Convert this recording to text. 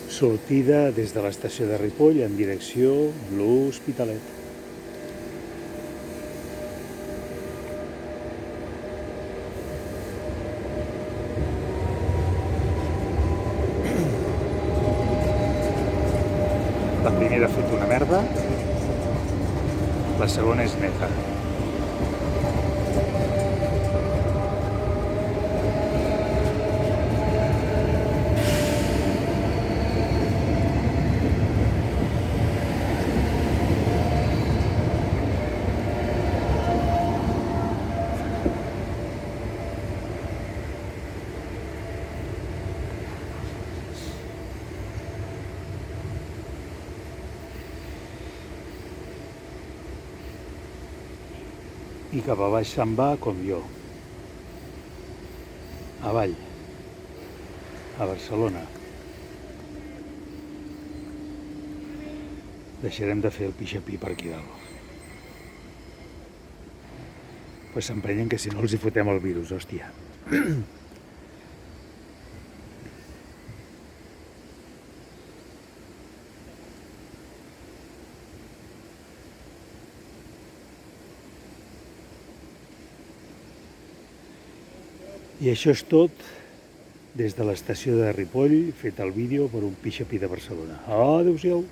Sortida des de l'estació de Ripoll en direcció l'Hospitalet. La primera ha fet una merda, la segona és neta. I cap a baix se'n va com jo. Avall, a Barcelona. Deixarem de fer el pixapí per aquí dalt. Pues s'empenyen que si no els hi fotem el virus, hòstia. I això és tot des de l'estació de Ripoll, fet el vídeo per un pixapí de Barcelona. Adéu-siau.